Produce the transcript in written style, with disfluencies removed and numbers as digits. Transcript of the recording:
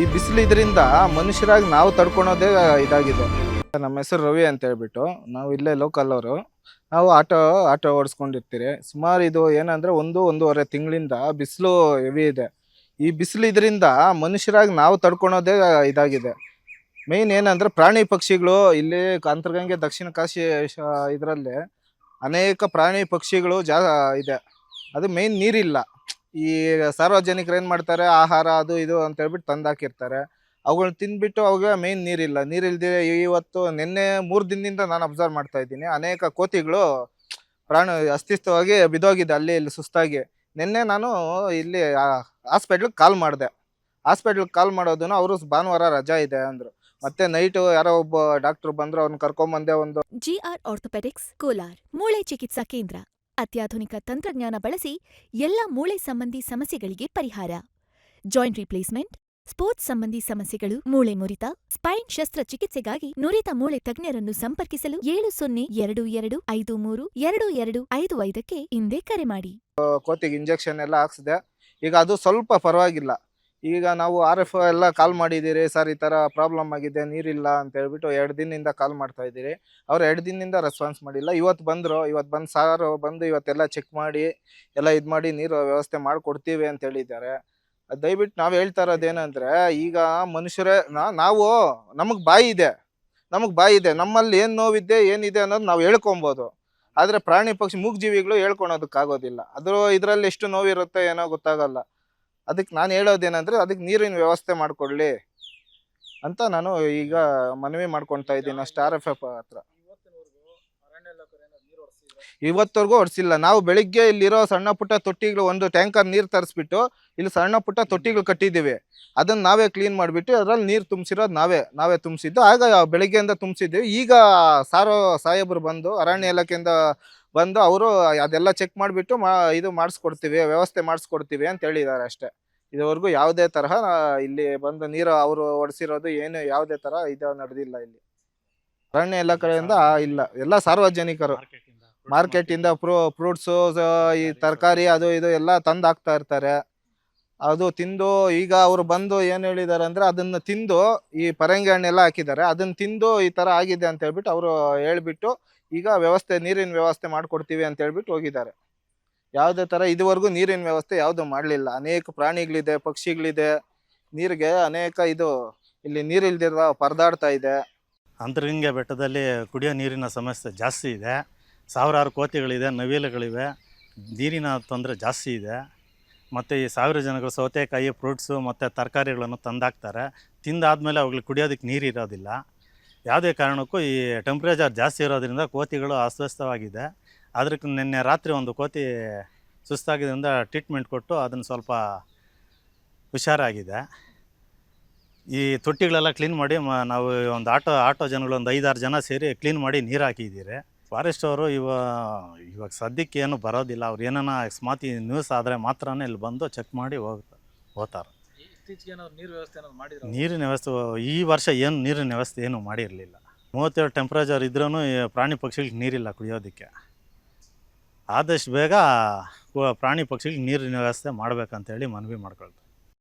ಈ ಬಿಸಿಲು ಇದರಿಂದ ಮನುಷ್ಯರಾಗಿ ನಾವು ತಡ್ಕೊಳೋದೇ ಇದಾಗಿದೆ. ನಮ್ಮ ಹೆಸರು ರವಿ ಅಂತ ಹೇಳ್ಬಿಟ್ಟು ನಾವು ಇಲ್ಲೇ ಲೋಕಲ್ ಅವರು. ನಾವು ಆಟೋ ಓಡಿಸ್ಕೊಂಡಿರ್ತೀರಿ. ಸುಮಾರು ಇದು ಏನಂದ್ರೆ 1.5 ತಿಂಗಳಿಂದ ಬಿಸಿಲು ಹೆವಿ ಇದೆ. ಈ ಬಿಸಿಲು ಇದರಿಂದ ಮನುಷ್ಯರಾಗಿ ನಾವು ತಡ್ಕೊಳೋದೇ ಇದಾಗಿದೆ. ಮೇನ್ ಏನಂದ್ರೆ ಪ್ರಾಣಿ ಪಕ್ಷಿಗಳು ಇಲ್ಲಿ ಅಂತರ್ಗಂಗೆ ದಕ್ಷಿಣ ಕಾಶಿ ಇದರಲ್ಲಿ ಅನೇಕ ಪ್ರಾಣಿ ಪಕ್ಷಿಗಳು ಇದೆ. ಅದು ಮೇನ್ ನೀರಿಲ್ಲ. ಈ ಸಾರ್ವಜನಿಕರು ಏನ್ ಮಾಡ್ತಾರೆ, ಆಹಾರ ಅದು ಇದು ಅಂತ ಹೇಳ್ಬಿಟ್ಟು ತಂದಾಕಿರ್ತಾರೆ. ಅವುಗಳನ್ನ ತಿಂದ್ಬಿಟ್ಟು ಅವಾಗ ಮೇನ್ ನೀರಿಲ್ಲ. ನೀರಿಲ್ದೆ ಇವತ್ತು ನಿನ್ನೆ 3 ದಿನದಿಂದ ನಾನು ಅಬ್ಸರ್ವ್ ಮಾಡ್ತಾ ಇದ್ದೀನಿ, ಅನೇಕ ಕೋತಿಗಳು ಪ್ರಾಣ ಅಸ್ತಿತ್ವವಾಗಿ ಬಿದ್ದೋಗಿದೆ ಅಲ್ಲಿ ಇಲ್ಲಿ ಸುಸ್ತಾಗಿ. ನಿನ್ನೆ ನಾನು ಇಲ್ಲಿ ಹಾಸ್ಪಿಟ್ಲಿಗೆ ಕಾಲ್ ಮಾಡಿದೆ. ಹಾಸ್ಪಿಟ್ಲಿಗೆ ಕಾಲ್ ಮಾಡೋದನ್ನ ಅವರು ಭಾನುವಾರ ರಜಾ ಇದೆ ಅಂದ್ರು. ಮತ್ತೆ ನೈಟು ಯಾರೋ ಒಬ್ಬ ಡಾಕ್ಟರ್ ಬಂದ್ರು, ಅವ್ರನ್ನ ಕರ್ಕೊಂಬಂದೆ. ಒಂದು ಜಿಆರ್ ಆರ್ಥೋಪೆಡಿಕ್ಸ್ ಕೋಲಾರ್ ಮೂಳೆ ಚಿಕಿತ್ಸಾ ಕೇಂದ್ರ. ಅತ್ಯಾಧುನಿಕ ತಂತ್ರಜ್ಞಾನ ಬಳಸಿ ಎಲ್ಲ ಮೂಳೆ ಸಂಬಂಧಿ ಸಮಸ್ಯೆಗಳಿಗೆ ಪರಿಹಾರ. ಜಾಯಿಂಟ್ ರಿಪ್ಲೇಸ್ಮೆಂಟ್, ಸ್ಪೋರ್ಟ್ಸ್ ಸಂಬಂಧಿ ಸಮಸ್ಯೆಗಳು, ಮೂಳೆ ಮುರಿತ, ಸ್ಪೈನ್ ಶಸ್ತ್ರಚಿಕಿತ್ಸೆಗಾಗಿ ನುರಿತ ಮೂಳೆ ತಜ್ಞರನ್ನು ಸಂಪರ್ಕಿಸಲು 7022532255ಕ್ಕೆ ಹಿಂದೆ ಕರೆ ಮಾಡಿ. ಕೋತಿಗೆ ಇಂಜೆಕ್ಷನ್ ಎಲ್ಲ ಹಾಕ್ಸಿದೆ. ಈಗ ಅದು ಸ್ವಲ್ಪ ಪರವಾಗಿಲ್ಲ. ಈಗ ನಾವು RF ಎಲ್ಲ ಕಾಲ್ ಮಾಡಿದ್ದೀರಿ, ಸರ್ ಈ ಥರ ಪ್ರಾಬ್ಲಮ್ ಆಗಿದೆ, ನೀರಿಲ್ಲ ಅಂತ ಹೇಳ್ಬಿಟ್ಟು 2 ದಿನದಿಂದ ಕಾಲ್ ಮಾಡ್ತಾ ಇದ್ದೀರಿ. ಅವ್ರು 2 ದಿನದಿಂದ ರೆಸ್ಪಾನ್ಸ್ ಮಾಡಿಲ್ಲ. ಇವತ್ತು ಬಂದರು. ಇವತ್ತು ಬಂದು ಸಾರು ಬಂದು ಇವತ್ತೆಲ್ಲ ಚೆಕ್ ಮಾಡಿ ಎಲ್ಲ ಇದು ಮಾಡಿ ನೀರು ವ್ಯವಸ್ಥೆ ಮಾಡಿಕೊಡ್ತೀವಿ ಅಂತ ಹೇಳಿದ್ದಾರೆ. ದಯವಿಟ್ಟು ನಾವು ಹೇಳ್ತಾ ಇರೋದೇನಂದ್ರೆ, ಈಗ ಮನುಷ್ಯರೇ ನಾವು ನಮಗೆ ಬಾಯಿ ಇದೆ, ನಮ್ಮಲ್ಲಿ ಏನು ನೋವಿದೆ ಏನಿದೆ ಅನ್ನೋದು ನಾವು ಹೇಳ್ಕೊಬೋದು. ಆದರೆ ಪ್ರಾಣಿ ಪಕ್ಷಿ ಮೂಗಜೀವಿಗಳು ಹೇಳ್ಕೊಳೋದಕ್ಕಾಗೋದಿಲ್ಲ. ಇದರಲ್ಲಿ ಎಷ್ಟು ನೋವಿರುತ್ತೆ ಏನೋ ಗೊತ್ತಾಗಲ್ಲ. ಅದಕ್ಕೆ ನಾನು ಹೇಳೋದೇನಂದ್ರೆ, ಅದಕ್ಕೆ ನೀರಿನ ವ್ಯವಸ್ಥೆ ಮಾಡಿಕೊಡ್ಲಿ ಅಂತ ನಾನು ಈಗ ಮನವಿ ಮಾಡ್ಕೊತಾ ಇದ್ದೀನಿ ಅಷ್ಟೇ. RFF ಹತ್ರ ಇವತ್ತವರೆಗೂ ಹೊಡ್ಸಿಲ್ಲ. ನಾವು ಬೆಳಿಗ್ಗೆ ಇಲ್ಲಿರೋ ಸಣ್ಣ ಪುಟ್ಟ ತೊಟ್ಟಿಗಳು, ಒಂದು ಟ್ಯಾಂಕರ್ ನೀರು ತರಿಸ್ಬಿಟ್ಟು ಇಲ್ಲಿ ಸಣ್ಣ ಪುಟ್ಟ ತೊಟ್ಟಿಗಳು ಕಟ್ಟಿದ್ದೀವಿ. ಅದನ್ನ ನಾವೇ ಕ್ಲೀನ್ ಮಾಡಿಬಿಟ್ಟು ಅದರಲ್ಲಿ ನೀರು ತುಂಬಿಸಿರೋದು ನಾವೇ ತುಂಬಿಸಿದ್ದು. ಆಗ ಬೆಳಿಗ್ಗೆಯಿಂದ ತುಂಬಿಸಿದ್ದೀವಿ. ಈಗ ಸಾಹೇಬರು ಬಂದು ಅರಣ್ಯ ಇಲಾಖೆಯಿಂದ ಬಂದು ಅವರು ಅದೆಲ್ಲ ಚೆಕ್ ಮಾಡಿಬಿಟ್ಟು ಇದು ಮಾಡಿಸ್ಕೊಡ್ತೀವಿ, ವ್ಯವಸ್ಥೆ ಮಾಡಿಸ್ಕೊಡ್ತೀವಿ ಅಂತ ಹೇಳಿದ್ದಾರೆ ಅಷ್ಟೇ. ಇದುವರೆಗೂ ಯಾವುದೇ ತರಹ ಇಲ್ಲಿ ಬಂದು ನೀರು ಅವರು ಒಡಿಸಿರೋದು ಏನು ಯಾವುದೇ ತರ ಇದು ನಡೆದಿಲ್ಲ. ಇಲ್ಲಿ ಅರಣ್ಯ ಇಲಾಖೆಯಿಂದ ಇಲ್ಲ, ಎಲ್ಲ ಸಾರ್ವಜನಿಕರು ಮಾರ್ಕೆಟಿಂದ ಫ್ರೂಟ್ಸು, ಈ ತರಕಾರಿ ಅದು ಇದು ಎಲ್ಲ ತಂದು ಹಾಕ್ತಾ ಇರ್ತಾರೆ. ಅದು ತಿಂದು ಈಗ ಅವರು ಬಂದು ಏನು ಹೇಳಿದ್ದಾರೆ ಅಂದರೆ, ಅದನ್ನು ತಿಂದು ಈ ಪರಂಗಿ ಹಣ್ಣೆಲ್ಲ ಹಾಕಿದ್ದಾರೆ, ಅದನ್ನು ತಿಂದು ಈ ಥರ ಆಗಿದೆ ಅಂತ ಹೇಳ್ಬಿಟ್ಟು ಅವರು ಹೇಳ್ಬಿಟ್ಟು ಈಗ ನೀರಿನ ವ್ಯವಸ್ಥೆ ಮಾಡಿಕೊಡ್ತೀವಿ ಅಂತ ಹೇಳ್ಬಿಟ್ಟು ಹೋಗಿದ್ದಾರೆ. ಯಾವುದೇ ಥರ ಇದುವರೆಗೂ ನೀರಿನ ವ್ಯವಸ್ಥೆ ಯಾವುದು ಮಾಡಲಿಲ್ಲ. ಅನೇಕ ಪ್ರಾಣಿಗಳಿದೆ, ಪಕ್ಷಿಗಳಿದೆ, ನೀರಿಗೆ ಅನೇಕ ಇಲ್ಲಿ ನೀರಿಲ್ದಿರ ಪರದಾಡ್ತಾ ಇದೆ. ಅಂತರಗಂಗೆ ಬೆಟ್ಟದಲ್ಲಿ ಕುಡಿಯೋ ನೀರಿನ ಸಮಸ್ಯೆ ಜಾಸ್ತಿ ಇದೆ. ಸಾವಿರಾರು ಕೋತಿಗಳಿದೆ, ನವಿಲುಗಳಿವೆ, ನೀರಿನ ತೊಂದರೆ ಜಾಸ್ತಿ ಇದೆ. ಮತ್ತು ಈ 1000 ಜನಗಳು ಸೌತೆಕಾಯಿ, ಫ್ರೂಟ್ಸು ಮತ್ತು ತರಕಾರಿಗಳನ್ನು ತಂದಾಕ್ತಾರೆ. ತಿಂದಾದಮೇಲೆ ಅವುಗಳಿಗೆ ಕುಡಿಯೋದಕ್ಕೆ ನೀರು ಇರೋದಿಲ್ಲ. ಯಾವುದೇ ಕಾರಣಕ್ಕೂ ಈ ಟೆಂಪ್ರೇಚರ್ ಜಾಸ್ತಿ ಇರೋದ್ರಿಂದ ಕೋತಿಗಳು ಅಸ್ವಸ್ಥವಾಗಿದೆ. ಅದಕ್ಕೆ ನಿನ್ನೆ ರಾತ್ರಿ ಒಂದು ಕೋತಿ ಸುಸ್ತಾಗಿದ್ದರಿಂದ ಟ್ರೀಟ್ಮೆಂಟ್ ಕೊಟ್ಟು ಅದನ್ನು ಸ್ವಲ್ಪ ಹುಷಾರಾಗಿದೆ. ಈ ತೊಟ್ಟಿಗಳೆಲ್ಲ ಕ್ಲೀನ್ ಮಾಡಿ ನಾವು ಒಂದು ಆಟೋ ಜನಗಳು ಒಂದು 5-6 ಜನ ಸೇರಿ ಕ್ಲೀನ್ ಮಾಡಿ ನೀರು ಹಾಕಿದ್ದೀರಿ. ಫಾರೆಸ್ಟ್ ಅವರು ಇವಾಗ ಸದ್ಯಕ್ಕೆ ಏನು ಬರೋದಿಲ್ಲ. ಅವ್ರು ಏನಾನ ಅಕಸ್ಮಾತ್ ನ್ಯೂಸ್ ಆದರೆ ಮಾತ್ರ ಇಲ್ಲಿ ಬಂದು ಚೆಕ್ ಮಾಡಿ ಹೋಗ್ತಾರೆ. ನೀರಿನ ವ್ಯವಸ್ಥೆ ಈ ವರ್ಷ ಏನು ನೀರಿನ ವ್ಯವಸ್ಥೆ ಏನು ಮಾಡಿರಲಿಲ್ಲ. 37 ಟೆಂಪ್ರೇಚರ್ ಇದ್ರೂ ಪ್ರಾಣಿ ಪಕ್ಷಿಗಳಿಗೆ ನೀರಿಲ್ಲ ಕುಡಿಯೋದಕ್ಕೆ. ಆದಷ್ಟು ಬೇಗ ಪ್ರಾಣಿ ಪಕ್ಷಿಗಳಿಗೆ ನೀರಿನ ವ್ಯವಸ್ಥೆ ಮಾಡಬೇಕಂತೇಳಿ ಮನವಿ ಮಾಡ್ಕೊಳ್ತಾರೆ.